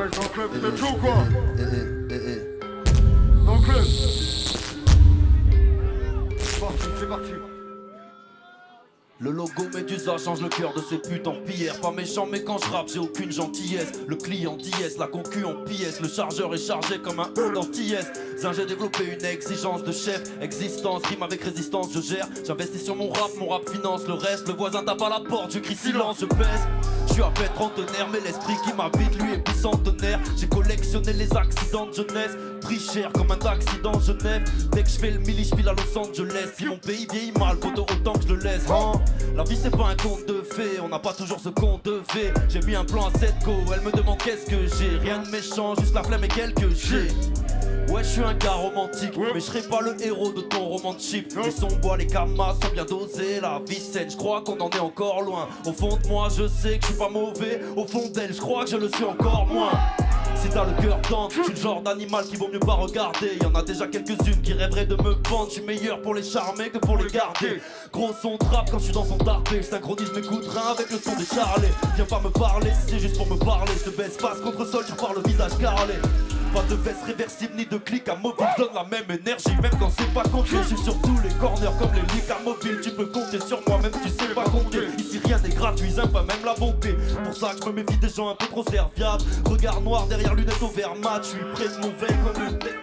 Ouais, dans le club, vous êtes chaud ou quoi? Dans le club. C'est parti. Le logo Médusa change le cœur de ces putains pierres. Pas méchant mais quand je rappe j'ai aucune gentillesse. Le client dièse, la concu en pièce. Le chargeur est chargé comme un E d'anti-S. J'ai développé une exigence de chef. Existence, rime avec résistance, je gère. J'investis sur mon rap finance le reste. Le voisin tape à la porte, je crie silence, je pèse. Je suis à peine trentenaire mais l'esprit qui m'habite lui est bicentenaire. J'ai collectionné les accidents de jeunesse. Pris cher comme un accident Genève. Dès que je fais le milli, je file à Los Angeles. Si mon pays vieillit mal, autant que je le laisse, hein. La vie c'est pas un conte de fées, on n'a pas toujours ce qu'on devait. J'ai mis un plan à 7 go, elle me demande qu'est-ce que j'ai. Rien de méchant, juste la flemme et quelques G. Ouais, je suis un gars romantique, mais je serai pas le héros de ton roman de chip. Les sons bois, les camas sont bien dosés, la vie saine, je crois qu'on en est encore loin. Au fond de moi, je sais que je suis pas mauvais, au fond d'elle, je crois que je le suis encore moins. Si t'as le cœur tendre, je suis le genre d'animal qui vaut mieux pas regarder. Y'en a déjà quelques-unes qui rêveraient de me pendre. Je suis meilleur pour les charmer que pour les garder. Gros son de rap quand je suis dans son tarpé. Je synchronise mes coups de rein avec le son des charlets. Viens pas me parler si c'est juste pour me parler. Je te baisse face contre sol, tu repars le visage carrelé. Pas de veste réversible ni de clic à mobile, donne la même énergie même quand c'est pas compté. Je suis sur tous les corners comme les lits à mobile. Tu peux compter sur moi même si tu sais pas compter. Ici rien n'est gratuit, j'aime pas même la bonté. Pour ça que je me méfie des gens un peu trop serviables. Regard noir derrière lunettes au vert mat. Je suis près de mon veille comme une tête.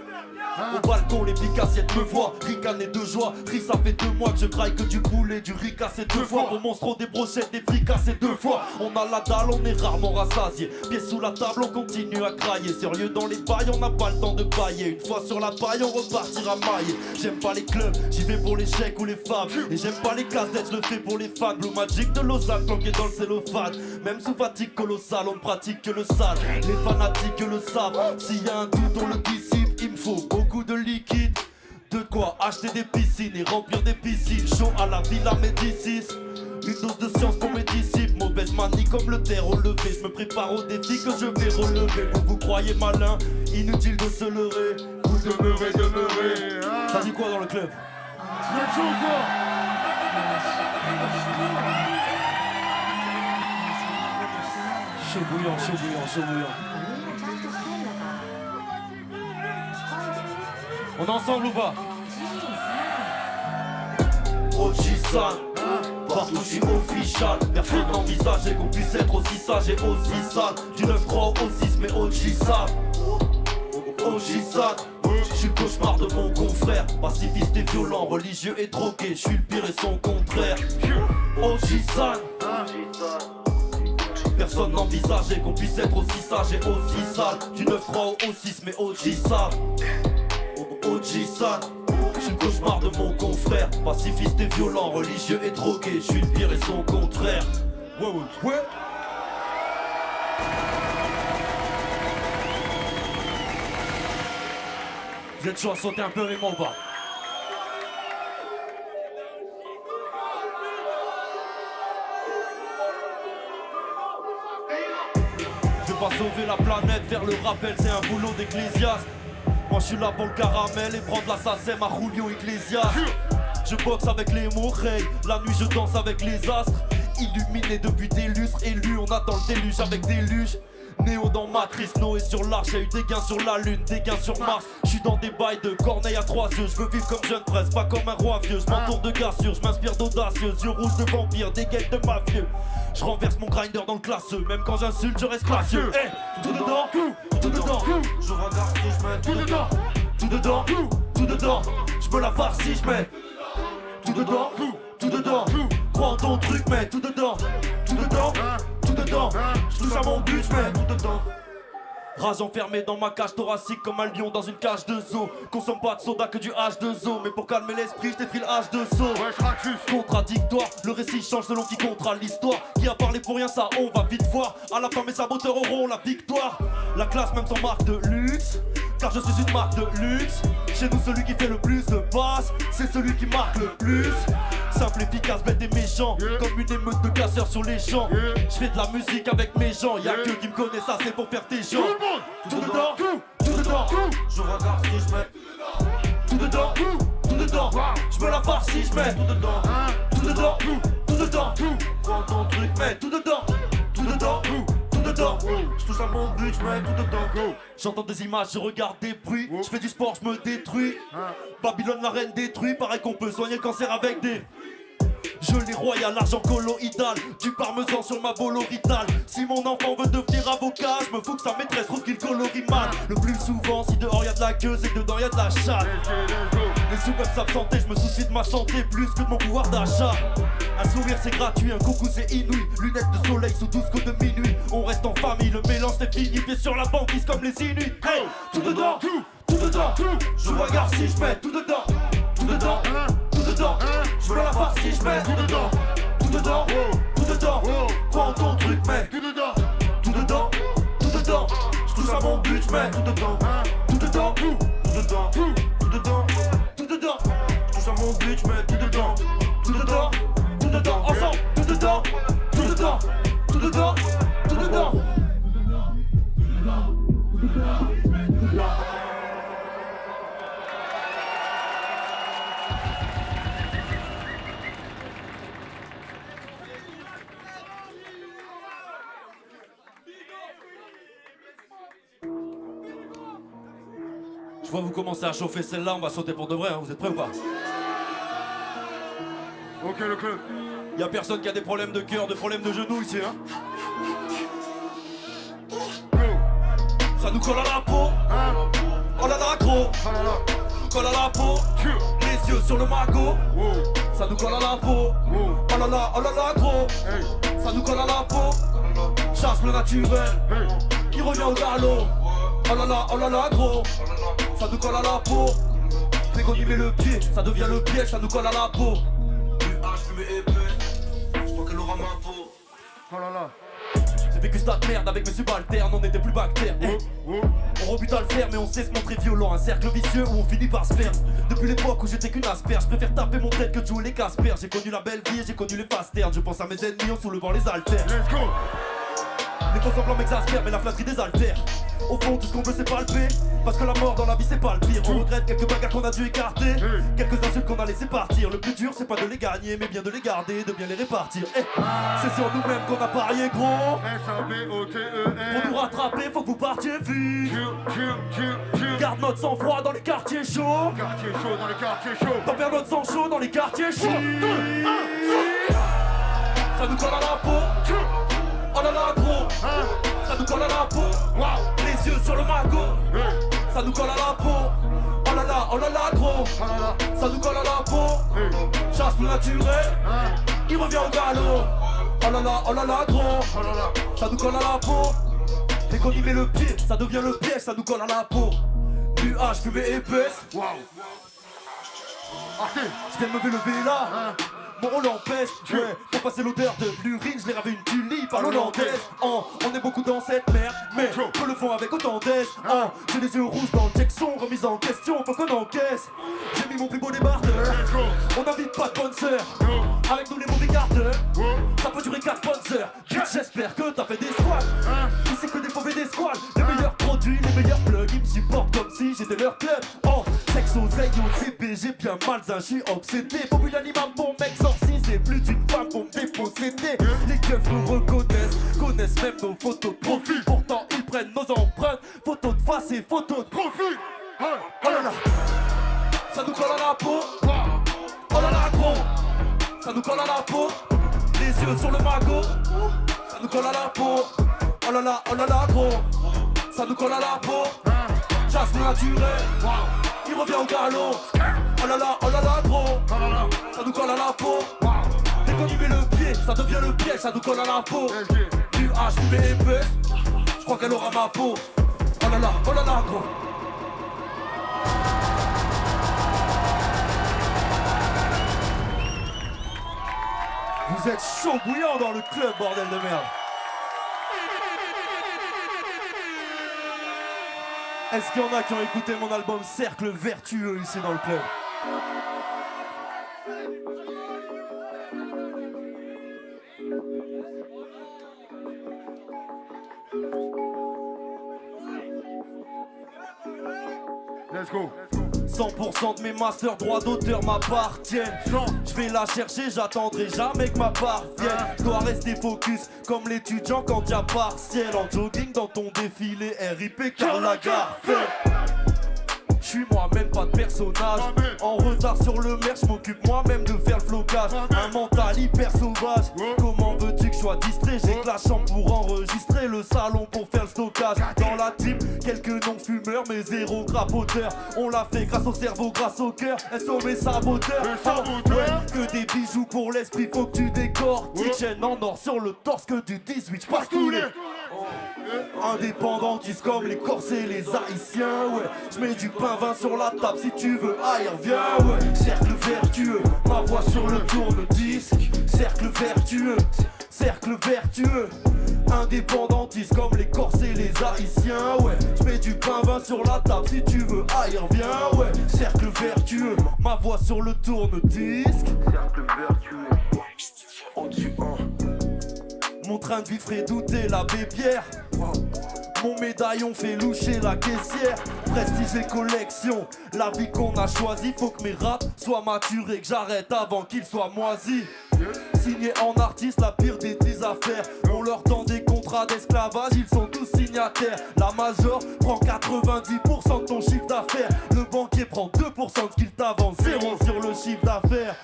Au balcon, les picassiettes me voient, ricaner de joie. Riz, ça fait 2 mois que je graille que du poulet, du riz cassé 2 fois. Mon monstre, des brochettes, des prix cassés 2 fois. On a la dalle, on est rarement rassasié. Pieds sous la table, on continue à crailler. Sérieux dans les bails, on n'a pas le temps de pailler. Une fois sur la paille, on repartira mailler. J'aime pas les clubs, j'y vais pour les chèques ou les femmes. Et j'aime pas les cassettes, je le fais pour les fans. Blue Magic de Lausanne, planqué dans le cellophane. Même sous fatigue colossale, on ne pratique que le sale. Les fanatiques le savent, s'il y a un doute, on le dissipe. Il me faut beaucoup de liquide, de quoi acheter des piscines et remplir des piscines. Chaud à la Villa Médicis, une dose de science pour mes disciples. Mauvaise manie comme le terre au lever. Je me prépare au défi que je vais relever. Vous croyez malin, inutile de se leurrer. Vous demeurez. Ça dit quoi dans le club? Vous êtes chaud ou quoi? Chaud bouillant. On est ensemble ou pas? Oji-san, partout je suis official. Personne n'envisageait qu'on puisse être aussi sage et aussi sale. Du 9-3 au 6 mais Oji-san. Oji-san, je suis le cauchemar de mon confrère. Pacifiste et violent, religieux et drogué. Je suis le pire et son contraire. Oji-san. Personne n'envisageait qu'on puisse être aussi sage et aussi sale. Du 9-3 au 6 mais Oji-san. Oji-san, je suis le cauchemar de mon confrère. Pacifiste et violent, religieux et drogué. Je suis le pire et son contraire. Ouais. Vous êtes chaud à sauter un peu avec moi ou pas? Je vais pas sauver la planète, faire le rappel, c'est un boulot d'ecclésiaste. Moi je suis là pour le caramel et prendre la sacème à Julio Iglesias. Je boxe avec les mots, hey. La nuit je danse avec les astres. Illuminé depuis des lustres, élu, on attend le déluge avec des luges. Néo dans Matrice, Noé sur l'arche, y'a eu des gains sur la lune, des gains sur Mars. J'suis dans des bails de corneille à 3 yeux. J'veux vivre comme jeune presse, pas comme un roi vieux. J'm'entoure de gars sûrs, j'm'inspire d'audacieux. Yeux rouges de vampires, des guettes de mafieux. J'renverse mon grinder dans le classeux, même quand j'insulte je reste classieux. Hey, tout dedans, tout dedans. Je regarde si j'mets tout dedans. Tout dedans, tout dedans. J'me la farce si j'mets tout dedans, tout dedans. Crois en ton truc mais tout dedans. Tout dedans, tout dedans. J'touche à mon but, j'mets tout dedans. Rage enfermé dans ma cage thoracique comme un lion dans une cage de zoo. Consomme pas de soda que du H2O. Mais pour calmer l'esprit j't'ai le H2O. Contradictoire, le récit change selon qui comptera l'histoire. Qui a parlé pour rien ça on va vite voir. À la fin mes saboteurs auront la victoire. La classe même sans marque de luxe. Car je suis une marque de luxe. Chez nous celui qui fait le plus de passes, c'est celui qui marque le plus. Simple, efficace, bête et méchant. Comme une émeute de casseurs sur les champs. Je fais de la musique avec mes gens. Y'a que qui me connaissent, ça c'est pour faire tes gens. Tout dedans, tout dedans. Je regarde si je mets tout dedans, tout dedans. Je me la farce si je mets tout dedans, tout dedans, tout dedans. Prends ton truc, mets tout dedans, tout dedans, tout dedans. Oh. Je touche à mon but, je mets tout dedans. Go. J'entends des images, je regarde des bruits. Oh. Je fais du sport, je me détruis. Hein. Babylone, la reine détruit. Paraît qu'on peut soigner le cancer avec des gelées royales, l'argent colloïdal, du parmesan sur ma voloritale. Si mon enfant veut devenir avocat, je me fous que sa maîtresse trouve qu'il colorie mal. Le plus souvent, si dehors y'a de la queue, c'est que dedans y'a de la chatte. Let's go. Les sous peuvent s'absenter, je me soucie de ma santé plus que de mon pouvoir d'achat. Un sourire c'est gratuit, un coucou c'est inouï. Lunettes de soleil sous 12 coups de minuit. On reste en famille, le mélange c'est fini. Pieds sur la banquise comme les Inuits. Hey, tout dedans, tout dedans. Je regarde si je mets tout dedans, tout dedans, tout dedans. Je veux la farce si je mets tout dedans, tout dedans, tout dedans. Prends ton truc mec, Tout dedans. tout dedans, tout dedans. Je touche à mon but, je mets tout dedans, tout dedans, tout dedans, tout dedans, tout dedans. Je touche à mon but, je mets tout dedans, tout dedans, tout dedans. Ensemble, tout dedans, tout dedans, tout dedans, tout dedans. Je vois vous commencer à chauffer celle-là, on va sauter pour de vrai, hein. Vous êtes prêts ou pas? Ok, le club. Y'a personne qui a des problèmes de cœur, des problèmes de genoux ici, hein? Go. Ça nous colle à la peau, Hein. oh là là gros, Ah là là. ça nous colle à la peau, Tchou. les yeux sur le magot, Wow. ça nous colle à la peau, Wow. oh là là gros, Hey. ça nous colle à la peau, chasse le naturel, Hey. il revient au galop, oh là là gros, ça nous colle à la peau, dès qu'on y met le pied, ça devient le piège, ça nous colle à la peau. Fumée épaisse, je crois qu'elle aura ma peau. Oh là là. J'ai vécu cette merde avec mes subalternes, on n'était plus bactères. Eh, Oh. on rebute à le faire, mais on sait se montrer violent. Un cercle vicieux où on finit par se perdre. Depuis l'époque où j'étais qu'une asperge, je préfère taper mon tête que de jouer les Casper. J'ai connu la belle vie et j'ai connu les fasternes. Je pense à mes ennemis en soulevant les haltères. Let's go. Les faux semblants m'exaspèrent, mais la flatterie désaltère. Au fond, tout ce qu'on veut c'est palper. Parce que la mort dans la vie c'est pas le pire. On regrette quelques bagarres qu'on a dû écarter, quelques insultes qu'on a laissé partir. Le plus dur c'est pas de les gagner, mais bien de les garder, de bien les répartir. Eh, c'est sur nous-mêmes qu'on a parié gros. S-A-B-O-T-E-R. Pour nous rattraper, faut que vous partiez vite. Garde notre sang-froid dans les quartiers chauds. Quartier chaud dans les quartiers chauds. Pas perdre notre sang chaud dans les quartiers chauds. Ça nous colle à la peau. Oh là là gros. Ça nous colle à la peau. Les yeux sur le magot. Ça nous colle à la peau. Oh là là gros. Ça nous colle à la peau. Chasse le naturel. Il revient au galop. Oh là là gros. Ça nous colle à la peau. Dès qu'on y met le pied, ça devient le piège, ça nous colle à la peau. Nuage, fumée épaisse. Wow. Arte. Je viens de me lever là. Mon rôle empêche, ouais, pour passer l'odeur de l'urine, je l'ai ravé une tulipe à l'hollandaise. On est beaucoup dans cette merde, mais peu le font avec autant d'aise. J'ai les yeux rouges dans le texon, remise en question, faut qu'on encaisse. J'ai mis mon plus beau débardeur, on n'invite pas de bonnes sœurs. Avec nous les mauvais gardeurs, ça peut durer 4 bonnes heures. J'espère que t'as fait des squats, c'est que des mauvais des squats. Les meilleurs produits, les meilleurs plugs, ils me supportent comme si j'étais leur club. Sexe, oseille, OCB, j'ai bien mal, je suis obsédé. Popule animal, mon mec exorcisé, plus d'une femme pour me déposséder. Les keufs nous connaissent même nos photos de profil. Pourtant ils prennent nos empreintes, photos de face et photos de profil. Oh là là, ça nous colle à la peau. Oh là là gros, ça nous colle à la peau. Les yeux sur le magot, ça nous colle à la peau. Oh là là gros, ça nous colle à la peau. Chasse le naturel, il revient au galop. Oh là là gros, ça nous colle à la peau. Dès qu'on y met le pied, ça devient le piège, ça nous colle à la peau. Nuage, fumée épaisse, je crois qu'elle aura ma peau. Oh là là gros. Vous êtes chaud bouillant dans le club, bordel de merde. Est-ce qu'il y en a qui ont écouté mon album Cercle Vertueux ici dans le club? Let's go. 100% de mes masters droits d'auteur m'appartiennent. Je vais la chercher, j'attendrai jamais que m'appartienne. Dois rester focus comme l'étudiant quand y'a partiel. En jogging dans ton défilé, RIP Karl Lagerfeld. J'suis moi-même pas de personnage. En retard sur le merch, j'm'occupe moi-même de faire le flocage. Un mental hyper sauvage. Comment veux-tu que je sois distrait? J'ai que la chambre pour enregistrer, le salon pour faire le stockage. Dans la team, quelques non-fumeurs mais zéro crapoteur. On l'a fait grâce au cerveau, grâce au cœur. SO mes saboteurs. Que des bijoux pour l'esprit, faut que tu décortiques. Chaîne en or sur le torse, que du 18, j'passe tous les indépendantistes comme les Corses et les Haïtiens, ouais. J'mets du pain vin sur la table si tu veux, aïe reviens, ouais. Cercle vertueux, ma voix sur le tourne-disque. Cercle vertueux, cercle vertueux. Indépendantistes comme les Corses et les Haïtiens, ouais. J'mets du pain vin sur la table si tu veux, aïe reviens, ouais. Cercle vertueux, ma voix sur le tourne-disque. Cercle vertueux, au-dessus, mon train de vie ferait douter l'abbé Pierre. Mon médaillon fait loucher la caissière. Prestige et collection, la vie qu'on a choisie. Faut que mes raps soient matures et que j'arrête avant qu'ils soient moisis. Signé en artiste, la pire des 10 affaires. On leur tend des contrats d'esclavage, ils sont tous signataires. La major prend 90% de ton chiffre d'affaires. Le banquier prend 2% de ce qu'il t'avance, 0 sur le chiffre d'affaires.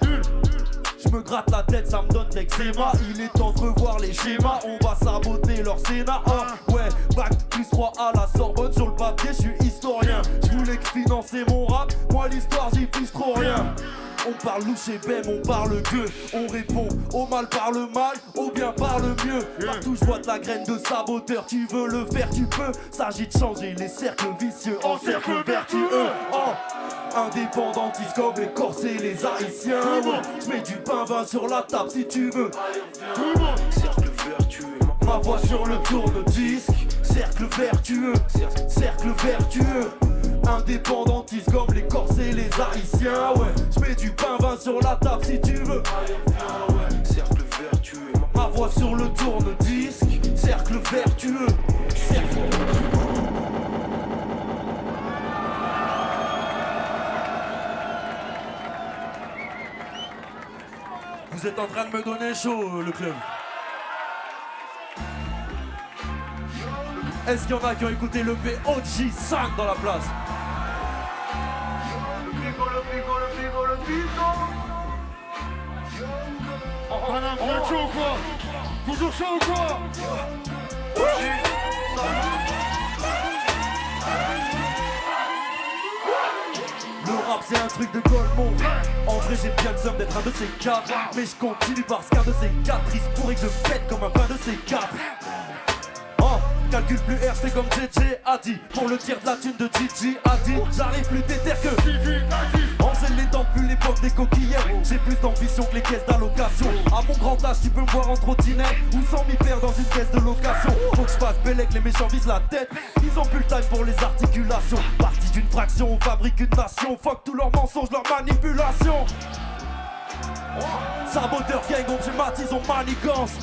Je me gratte la tête, ça me donne l'eczéma. Il est temps de revoir les schémas. On va saboter leur sénat. Ouais, bac plus 3 à la Sorbonne. Sur le papier, je suis historien. Je voulais que financer mon rap. Moi, l'histoire, j'y pige trop rien. On parle louche et bème, on parle gueux. On répond au mal par le mal, au bien par le mieux. Partout je vois de la graine de saboteur. Tu veux le faire, tu peux. S'agit de changer les cercles vicieux en cercles vertueux. Indépendantistes comme les Corses et les Haïtiens, ouais. J'mets du pain vin sur la table si tu veux. Cercle vertueux, ma voix sur le tourne-disque. Cercle vertueux, cercle vertueux. Indépendantistes comme les Corses et les Haïtiens, ouais. J'mets du pain vin sur la table si tu veux. Cercle vertueux, ma voix sur le tourne-disque. Cercle vertueux, cercle vertueux. Vous êtes en train de me donner chaud, le club. Est-ce qu'il y en a qui ont écouté le POG 5 dans la place? Madame, vous êtes chaud ou quoi? Toujours chaud ou quoi? Le rap c'est un truc de Golemont. En vrai j'ai bien besoin d'être un de ces quatre. Mais je continue parce qu'un de ces quatre il se pourrait que je pète comme un pain de ces quatre. Calcule plus R, c'est comme JJ a dit. Pour le tir de la thune de Gigi a dit. J'arrive plus déter que Angèle les dents plus l'époque des coquillettes. J'ai plus d'ambition que les caisses d'allocation. À mon grand âge tu peux me voir en trottinette ou sans m'y perdre dans une caisse de location. Faut que je fasse bellec, les méchants visent la tête. Ils ont plus le time pour les articulations. Partie d'une fraction, on fabrique une nation. Fuck tous leurs mensonges, leurs manipulations. Saboteur gang, on schématise, on manigance.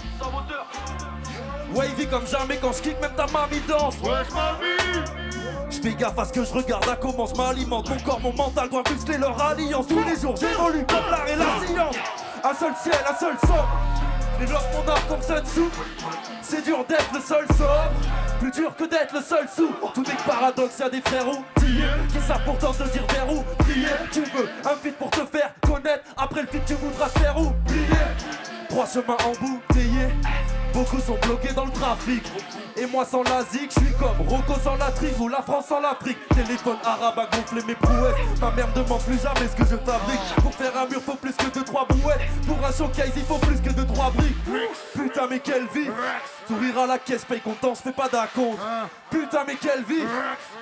Wavy comme jamais quand je kick, même ta mamie danse. Wesh mamie. J'fais gaffe à ce que je regarde, à comment je m'alimente. Mon corps, mon mental doit muscler leur alliance. Tous les jours j'évolue comme l'art et la science. Un seul ciel, un seul somme. Développe mon art comme Sun Tzu. C'est dur d'être le seul sobre. Plus dur que d'être le seul sous. Tout n'est que paradoxe, y'a des frères outillés qui savent pourtant te dire vers où prier. Tu veux un feat pour te faire connaître. Après le feat tu voudras te faire oublier. 3 chemins embouteillés. Beaucoup sont bloqués dans le trafic. Et moi sans la zig, je suis comme Rocco sans la trigue ou la France sans l'Afrique. Téléphone arabe à gonfler mes prouesses. Ma mère ne demande plus jamais ce que je fabrique. Pour faire un mur faut plus que 2-3 brouettes. Pour un showcase il faut plus que 2-3 briques. Putain mais quelle vie. Sourire à la caisse, paye content, je fais pas d'acompte. Putain mais quelle vie.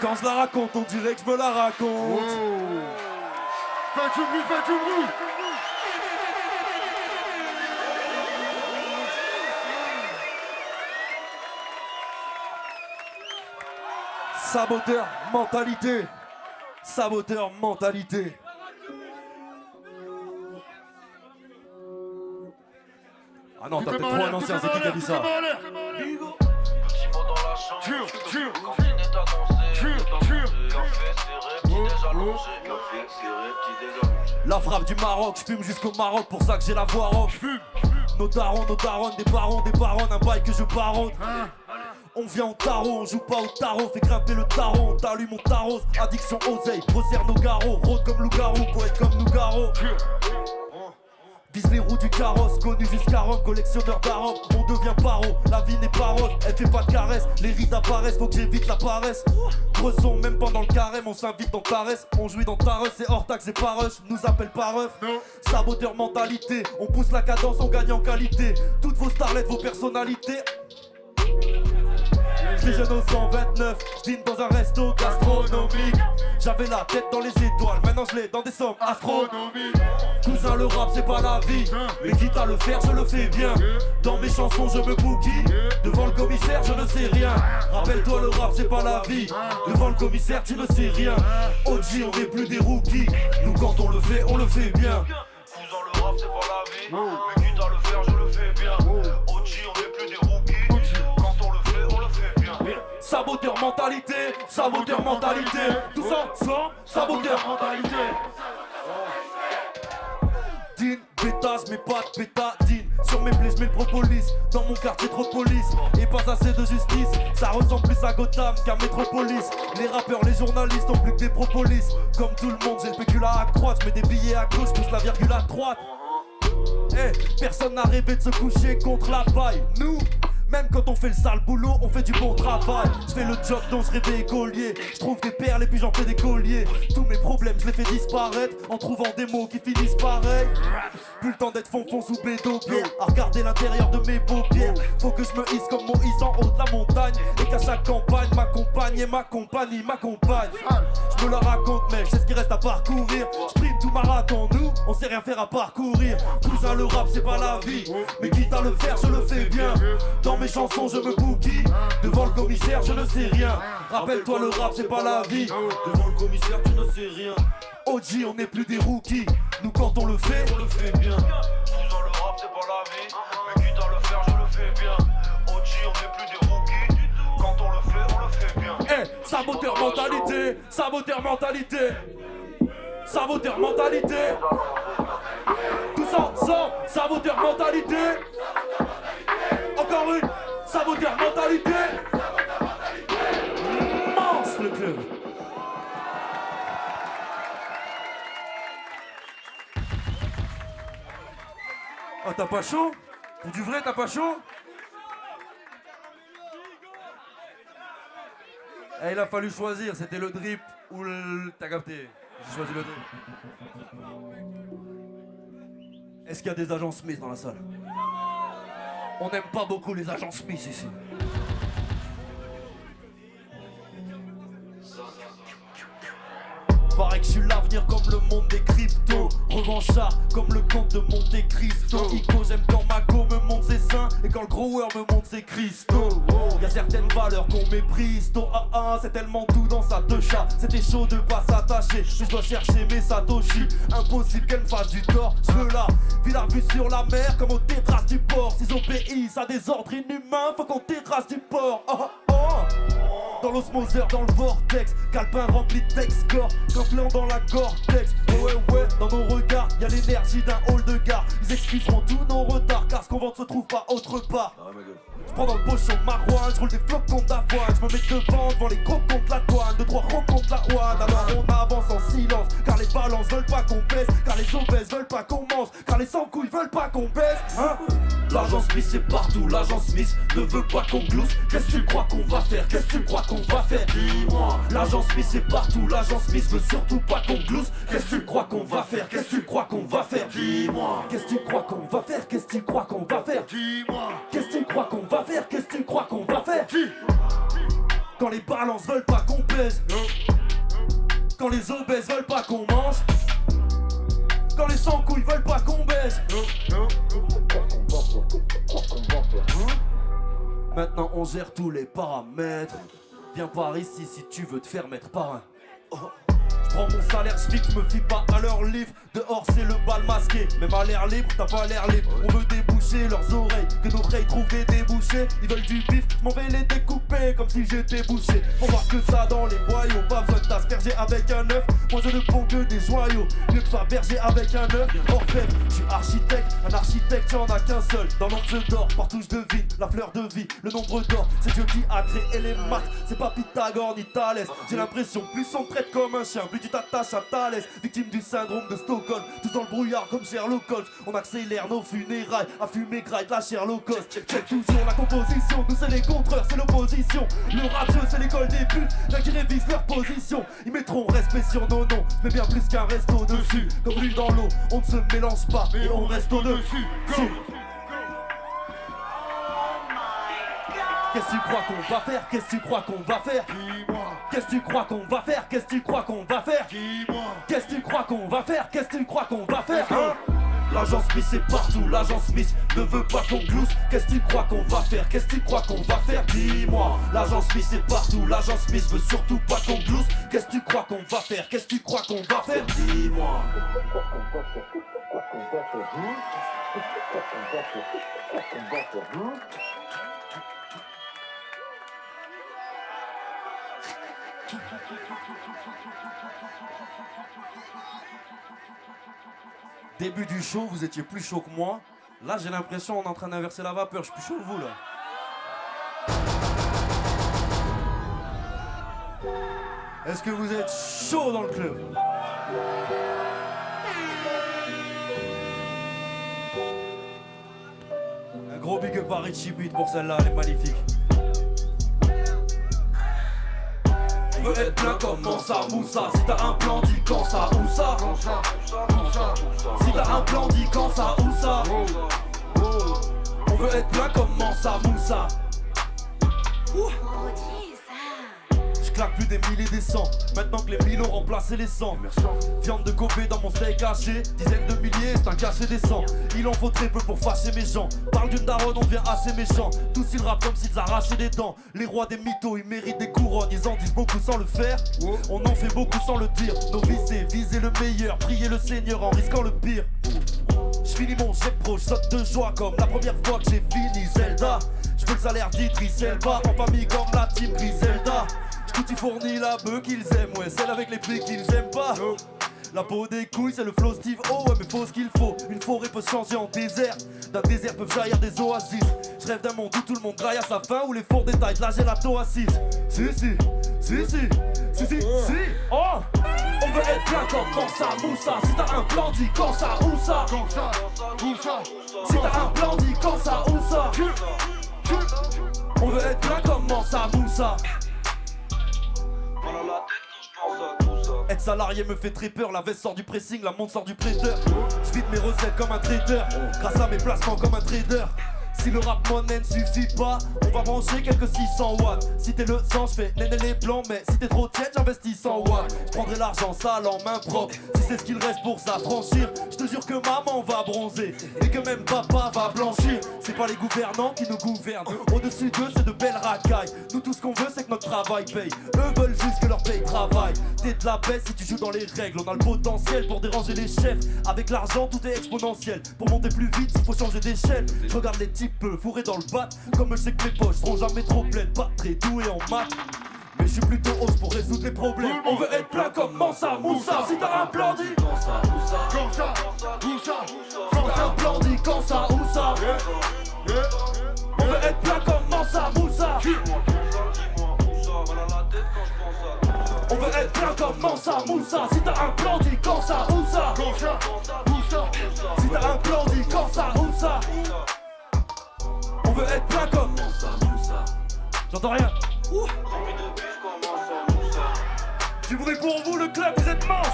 Quand je la raconte on dirait que je me la raconte. Faites du bruit, faites du bruit. Saboteur mentalité. Saboteur mentalité. Ah non, t'as peut-être trop un ancien, c'est qui a dit ça? Massimo dans la chambre. Tire. Cantine est annoncée. Tire. Café serré, petit déj allongé. Café serré, petit déj allongé. La frappe du Maroc, j'fume jusqu'au Maroc, pour ça que j'ai la voix rock. Nos darons, des barons, un bail que je baronne. On vient au tarot, on joue pas au tarot, fait grimper le tarot, on t'allume, on t'arrose. Addiction oseille, resserre nos garrots, rôde comme loup-garou, poète comme Nougaro. Vise les roues du carrosse, connu jusqu'à Rome, collectionneur d'arômes, on devient paro, la vie n'est pas rose, elle fait pas de caresses, les rides apparaissent, faut que j'évite la paresse. Creusons, même pendant le carême, on s'invite dans ta reste, on jouit dans ta rush, c'est hors taxe et pas rush, nous appelle pas ref. Saboteur mentalité, on pousse la cadence, on gagne en qualité, toutes vos starlettes, vos personnalités. J'étais jeune au 129, j'dîne dans un resto gastronomique. J'avais la tête dans les étoiles, maintenant je l'ai dans des sommes astronomiques. Cousin, le rap c'est pas la vie, mais quitte à le faire je le fais bien. Dans mes chansons je me bouquille, devant le commissaire je ne sais rien. Rappelle-toi, le rap c'est pas la vie, devant le commissaire tu ne sais rien. OG, on n'est plus des rookies, nous quand on le fait bien. Cousin, le rap c'est pas la vie, mais quitte à le faire je le fais bien. OG, on n'est plus des rookies, quand on le fait bien. Saboteur mentalité, tout ça sans saboteur mentalité. Dine, pétasse, mais pas de pétadine. Sur mes plaies, j'mets le propolis. Dans mon quartier, trop de police. Et pas assez de justice. Ça ressemble plus à Gotham qu'à Metropolis. Les rappeurs, les journalistes ont plus que des propolis. Comme tout le monde, j'ai le pécule à croître. J'mets des billets à gauche, pousse la virgule à droite. Personne n'a rêvé de se coucher contre la paille. Nous, même quand on fait le sale boulot, on fait du bon travail. Je fais le job dont je rêvais écolier. Je trouve des perles et puis j'en fais des colliers. Tous mes problèmes, je les fais disparaître en trouvant des mots qui finissent pareil. Plus le temps d'être fond sous bédo-pied, à regarder l'intérieur de mes paupières. Faut que je me hisse comme Moïse en haut de la montagne. Et qu'à chaque campagne, ma compagne et ma compagnie m'accompagne. Je me la raconte, mais je sais ce qui reste à parcourir. Sprint tout marathon, nous, on sait rien faire à parcourir. Cousin, le rap c'est pas la vie, mais quitte à le faire, je le fais bien. Dans mes chansons, je me bouquille. Devant le commissaire, je ne sais rien. Rappelle-toi, le rap c'est pas la vie. Devant le commissaire, tu ne sais rien. OG, on n'est plus des rookies. Nous, quand on le fait bien. Cousin, le rap c'est pas la vie, mais quitte à le faire, je le fais bien. OG, on n'est plus des rookies. Quand on le fait bien. Saboteur mentalité, saboteur mentalité. Saboteur mentalité. Tous ensemble, saboteur mentalité. Encore une, saboteur mentalité. Mince le club. Oh, t'as pas chaud? Pour du vrai, t'as pas chaud? Il a fallu choisir, c'était le drip ou le... T'as capté? J'ai choisi le drip. Est-ce qu'il y a des agents Smith dans la salle? On n'aime pas beaucoup les agents Smith ici. Paraît que je suis l'avenir comme le monde des cryptos. Revanchard comme le comte de Monte Cristo. Ico, j'aime quand Mako me montre ses seins et quand le grower me montre ses cristaux. Y'a certaines valeurs qu'on méprise. Tôt A1, c'est tellement doux dans sa deux chats. C'était chaud de pas s'attacher, mais je dois chercher mes Satoshi. Impossible qu'elle me fasse du tort. Je veux la villa vue sur la mer comme aux terrasses du port. S'ils obéissent à des ordres inhumains, faut qu'on terrasse du port. Dans l'osmoseur, dans le vortex, calepin rempli de texte-corps, comme blanc dans la Gore-Tex. Ouais, dans nos regards, y'a l'énergie d'un hall de gare. Ils excuseront tous nos retards, car ce qu'on vend ne se trouve pas autre part. J'prends dans le pochon marouane, j'roule des flocons d'avoine. J'me mets devant les gros contre la douane, 2-3 ronds contre la ouane. Alors on avance en silence, car les balances veulent pas qu'on baisse, car les obèses veulent pas qu'on mange, car les sans couilles veulent pas qu'on baisse. L'agent Smith c'est partout, l'agent Smith ne veut pas qu'on glousse. Qu'est-ce que tu crois qu'on va faire? Qu'est-ce que tu crois qu'on va faire? Dis-moi. L'agent Smith c'est partout, l'agent Smith veut surtout pas qu'on glousse. Qu'est-ce que tu crois qu'on va faire? Qu'est-ce que tu crois qu'on va faire? Dis-moi. Qu'est-ce que tu crois qu'on va faire? Qu'est-ce que tu crois qu'on va faire? Dis-moi. Qu'est-ce que tu crois qu'on va faire? Qu'est-ce que tu crois qu'on va faire? Quand les balances veulent pas qu'on pèse, quand les obèses veulent pas qu'on mange, quand les sans couilles veulent pas qu'on baisse. Maintenant on gère tous les paramètres. Viens par ici si tu veux te faire mettre par un. Je prends mon salaire, je me fie pas à leur livre. Dehors c'est le bal masqué, même à l'air libre, t'as pas l'air libre. On veut déboucher leurs oreilles, que nos oreilles trouvent des débouchés. Ils veulent du bif, m'en vais les découper comme si j'étais bouché. Pour voir ce que ça dans les boyaux, pas besoin de t'asperger avec un œuf. Moi je ne prends que des joyaux, mieux que Fabergé avec un œuf. Orfèvre, je suis architecte, un architecte y'en a qu'un seul. Dans l'ombre je dors, partout je devine, la fleur de vie, le nombre d'or. C'est Dieu qui a créé les maths, c'est pas Pythagore ni Thalès. J'ai l'impression, plus on te traite comme un chien, plus tu t'attaches à Thalès. Victime du syndrome de Stockholm, tous dans le brouillard comme Sherlock Holmes. On accélère nos funérailles, à fumer graille la Sherlock Holmes. Check toujours la composition, nous c'est les contreurs, c'est l'opposition. Le rap jeu c'est l'école des putes, là qui révisent leur position. Ils mettront respect sur nos noms, mais bien plus qu'un resto dessus. Comme l'huile dans l'eau, on ne se mélange pas, mais on reste au-dessus. Qu'est-ce que tu crois qu'on va faire? Qu'est-ce que tu crois qu'on va faire? Qu'est-ce que tu crois qu'on va faire? Qu'est-ce que tu crois qu'on va faire? Qu'est-ce que tu crois qu'on va faire? Qu'est-ce que tu crois qu'on va faire? L'agent Smith est partout, l'agent Smith ne veut pas qu'on glousse. Qu'est-ce que tu crois qu'on va faire? Qu'est-ce que tu crois qu'on va faire? Dis-moi, l'agent Smith est partout, l'agent Smith veut surtout pas qu'on glousse. Qu'est-ce que tu crois qu'on va faire? Qu'est-ce que tu crois qu'on va faire? Dis-moi. Début du show, vous étiez plus chaud que moi. Là, j'ai l'impression on est en train d'inverser la vapeur. Je suis plus chaud que vous, là. Est-ce que vous êtes chaud dans le club? Un gros big up à Richie Beat pour celle-là, elle est magnifique. On veut être plein comme Mansa Moussa. Si t'as un plan, dis quand ça, où ça? Si t'as un plan, dis quand ça, où ça? On veut être plein comme Mansa Moussa. Je claque plus des milliers des cents. Maintenant que les mille ont remplacé les cents. Viande de Kobe dans mon steak haché. Dizaines de milliers, c'est un cachet décent. Il en faut très peu pour fâcher mes gens. Parle d'une daronne, on devient assez méchant. Tous ils rappent comme s'ils arrachaient des dents. Les rois des mythos, ils méritent des couronnes. Ils en disent beaucoup sans le faire. On en fait beaucoup sans le dire. Nos vies c'est viser le meilleur, prier le Seigneur en risquant le pire. J'finis mon jet pro, j'saute de joie comme la première fois que j'ai fini Zelda. J'veux le salaire d'Idris Elba, en famille comme la team Griselda. J't'y fournis la bœuf qu'ils aiment, ouais, celle avec les prix qu'ils aiment pas. La peau des couilles, c'est le flow Steve O, ouais, mais faut ce qu'il faut. Une forêt peut se changer en désert. D'un désert peuvent jaillir des oasis. Je rêve d'un monde où tout le monde graille à sa faim, où les fours détaillent de la gélato assise. Si, oh! On veut être plein comme Mansa Moussa. Si t'as un plan, dis quand ça, où ça? Si t'as un plan, dis quand ça, où ça? On veut être plein comme Mansa Moussa. Être salarié me fait très peur, la veste sort du pressing, la montre sort du prêteur. Je vide mes recettes comme un trader, grâce à mes placements comme un trader. Si le rap monnaie ne suffit pas, on va brancher quelques 600 watts. Si t'es le sang, je fais néné les plans, mais si t'es trop tiède, j'investis 100 watts. Je prendrai l'argent sale en main propre, si c'est ce qu'il reste pour s'affranchir. Je te jure que maman va bronzer, et que même papa va blanchir. C'est pas les gouvernants qui nous gouvernent, au-dessus d'eux c'est de belles racailles. Nous tout ce qu'on veut c'est que notre travail paye, eux veulent juste que leur paye travaille. T'es de la baisse si tu joues dans les règles, on a le potentiel pour déranger les chefs. Avec l'argent tout est exponentiel, pour monter plus vite il faut changer d'échelle. Je regarde les types peu fourrés dans le bat, comme je sais que mes poches seront jamais trop pleines. Pas très doué en maths, mais je suis plutôt hausse pour résoudre les problèmes. On veut être plein comme Mansa Moussa. Si t'as un plan, dis quand ça, où ça? Si t'as un plan, dis quand ça, où ça? On veut être plein comme Mansa Moussa. On veut être plein comme Mansa Moussa. Si t'as un plan, dis quand ça, où ça? Si t'as un plan, dis quand ça, où ça? On veut être plein comme Mansa Moussa. J'entends rien. Du bruit pour vous, le club, vous êtes monstres.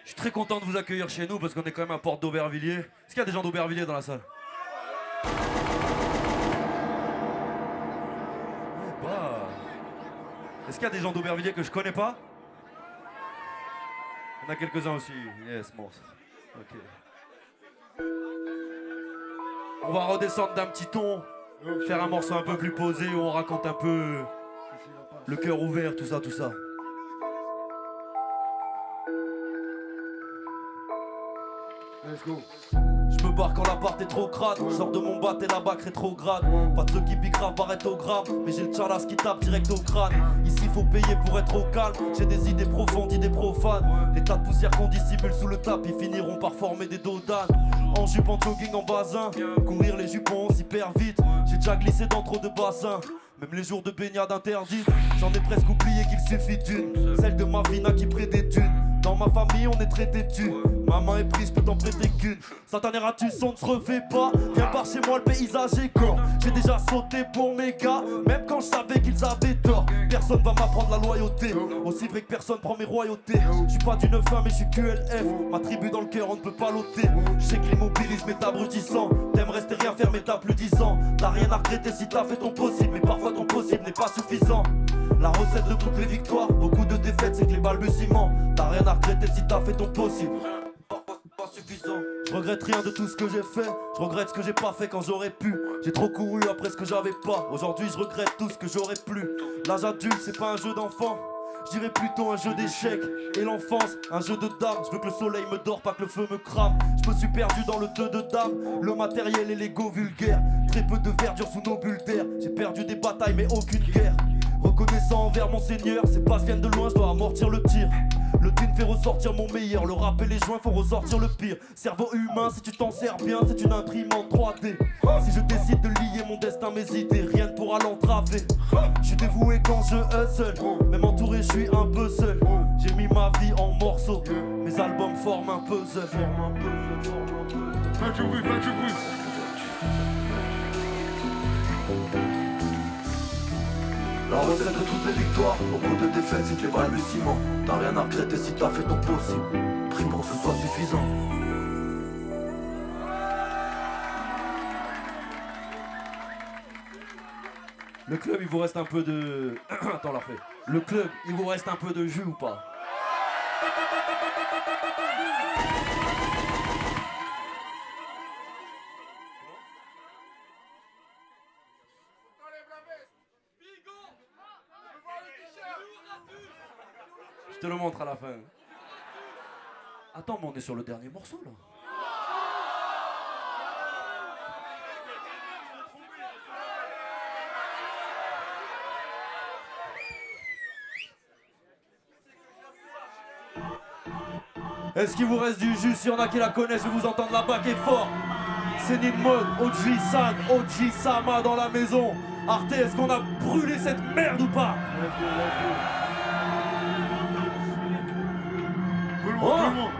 Je suis très content de vous accueillir chez nous parce qu'on est quand même à Porte d'Aubervilliers. Est-ce qu'il y a des gens d'Aubervilliers dans la salle? Est-ce qu'il y a des gens d'Aubervilliers que je connais pas? Il y en a quelques-uns aussi. Yes, bon. Ok. On va redescendre d'un petit ton, faire un morceau un peu plus posé où on raconte un peu le cœur ouvert, tout ça, tout ça. Let's go. Je me barre quand l'appart est trop crade. Je sors de mon bat et la bac rétrograde. Pas de ceux qui piquent grave barrette au gramme. Mais j'ai le tchalas qui tape direct au crâne. Ici faut payer pour être au calme. J'ai des idées profondes, idées profanes. Les tas de poussière qu'on dissimule sous le tapis finiront par former des dos d'âne. En jupe, en jogging, en basin. Courir les jupons hyper vite. J'ai déjà glissé dans trop de bassins. Même les jours de baignade interdits. J'en ai presque oublié qu'il suffit d'une. Celle de ma vie n'a qui près des dunes. Dans ma famille on est très têtu. Ma main est prise, je peux t'en prêter qu'une. Satané ratus, on ne se refait pas. Viens par chez moi, le paysage est corps. J'ai déjà sauté pour mes gars, même quand je savais qu'ils avaient tort. Personne va m'apprendre la loyauté, aussi vrai que personne prend mes royautés. Je suis pas du 9-1 mais je suis QLF. Ma tribu dans le cœur, on ne peut pas l'ôter. Je sais que l'immobilisme est abrutissant. T'aimes rester rien faire mais t'as plus 10 ans. T'as rien à regretter si t'as fait ton possible. Mais parfois ton possible n'est pas suffisant. La recette de toutes les victoires, beaucoup de défaites c'est que les balbutiements. T'as rien à regretter si t'as fait ton possible. Pas suffisant. Je regrette rien de tout ce que j'ai fait. Je regrette ce que j'ai pas fait quand j'aurais pu. J'ai trop couru après ce que j'avais pas. Aujourd'hui je regrette tout ce que j'aurais plus. L'âge adulte c'est pas un jeu d'enfant. Je dirais plutôt un jeu d'échecs. Et l'enfance, un jeu de dames. Je veux que le soleil me dort, pas que le feu me crame. Je me suis perdu dans le 2 de dames. Le matériel et l'ego vulgaire. Très peu de verdure sous nos bulles d'air. J'ai perdu des batailles mais aucune guerre. Reconnaissant envers mon seigneur, ces passes viennent de loin, je dois amortir le tir. Le din fait ressortir mon meilleur, le rap et les joints font ressortir le pire. Cerveau humain, si tu t'en sers bien, c'est une imprimante 3D. Si je décide de lier mon destin, mes idées, rien ne pourra l'entraver. Je suis dévoué quand je hustle, même entouré, je suis un peu seul. J'ai mis ma vie en morceaux, mes albums forment un puzzle. Fais du bruit, fais du bruit. La recette de toutes les victoires, beaucoup de défaites c'est que les balbutiements. T'as rien à regretter si t'as fait ton possible. Prie pour que ce soit suffisant. Le club il vous reste un peu de... Attends la fait. Le club il vous reste un peu de jus ou pas? Je te le montre à la fin. Attends, mais on est sur le dernier morceau là. Est-ce qu'il vous reste du jus? S'il y en a qui la connaissent, je vais vous entendre là-bas qui est fort. C'est Nidmode, OG San, OG Sama dans la maison. Arte, est-ce qu'on a brûlé cette merde ou pas? Tout le monde, tout le monde.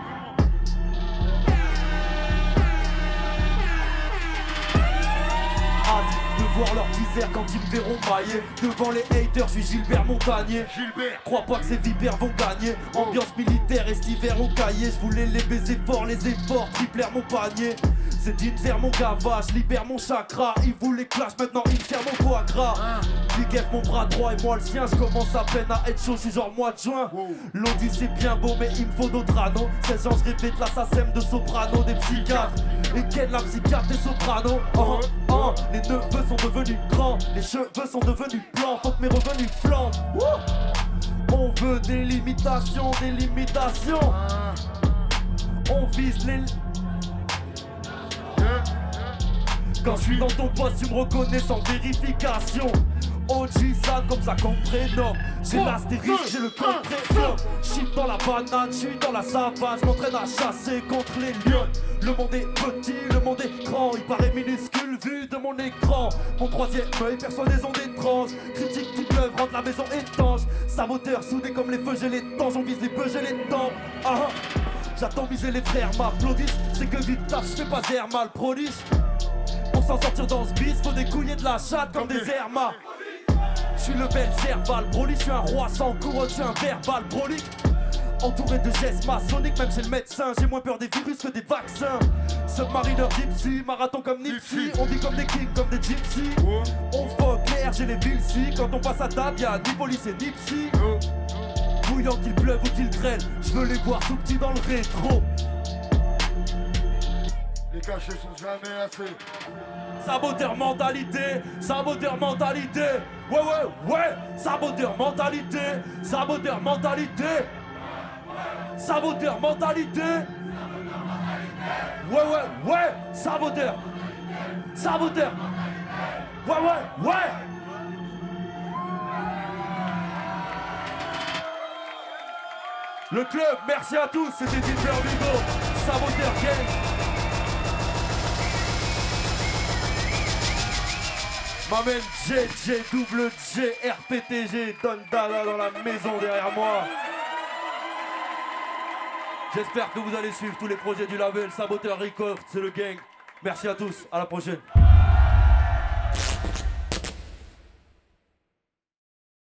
Hâte de voir leur misère quand ils me verront mailler. Devant les haters, je suis Gilbert Montagnier. Gilbert. Crois pas que ces vipères vont gagner. Ambiance militaire et cet hiver au cahier. Je voulais les baiser fort, les efforts, triplèrent mon panier. C'est d'inver mon gavage, libère mon chakra. Il voulait clash, maintenant il serre mon foie gras. Big F mon bras droit et moi le sien. Je commence à peine à être chaud, je suis genre mois de juin. L'audi c'est bien beau mais il me faut d'autres anneaux. 16 ans je répète l'assassin de soprano des psychiatres. Et Ken la psychiatre des sopranos. Les neveux sont devenus grands, les cheveux sont devenus blancs. Faut que mes revenus flambent. On veut des limitations, des limitations. On vise les... Quand je suis dans ton poste, tu me reconnais sans vérification. OG San comme ça qu'on prénomme. J'ai l'astérisque, j'ai le code préféré. J'suis dans la banane, j'suis dans la savane. J'm'entraîne à chasser contre les lions. Le monde est petit, le monde est grand. Il paraît minuscule vu de mon écran. Mon troisième œil perçoit des ondes étranges. Critiques qui peuvent rendre la maison étanche. Saboteur soudé comme les feux, j'ai les temps. J'en vise les bœufs, j'ai les temps. J'attends miser les frères m'applaudissent. C'est que du taf, j'fais pas air mal prodige. Pour s'en sortir dans ce bis, faut des couilles de la chatte comme des hermas. J'suis le bel cerval, Broly, j'suis un roi sans couronne, j'suis un verbal Broly. Entouré de gestes maçonniques, même chez le médecin. J'ai moins peur des virus que des vaccins. Submarineur gypsy, marathon comme Nipsey. On vit comme des kings, comme des gypsies. On vote l'air, j'ai les villes si. Quand on passe à table, y'a ni police et ni psy. Bouillant qu'il pleuve ou qu'il traîne, je veux les voir tout petits dans le rétro. Les cachets sont jamais assez. Saboteur mentalité, saboteur mentalité. Ouais, ouais, ouais, saboteur mentalité, saboteur mentalité. Saboteur mentalité. Ouais, ouais, ouais, saboteur. Saboteur. Ouais, ouais, ouais. Le club, merci à tous, c'était Dilbert Hugo, Saboteur Gang. M'amène double G, RPTG, Don Dada dans la maison derrière moi. J'espère que vous allez suivre tous les projets du label Saboteur Records, c'est le gang. Merci à tous, à la prochaine.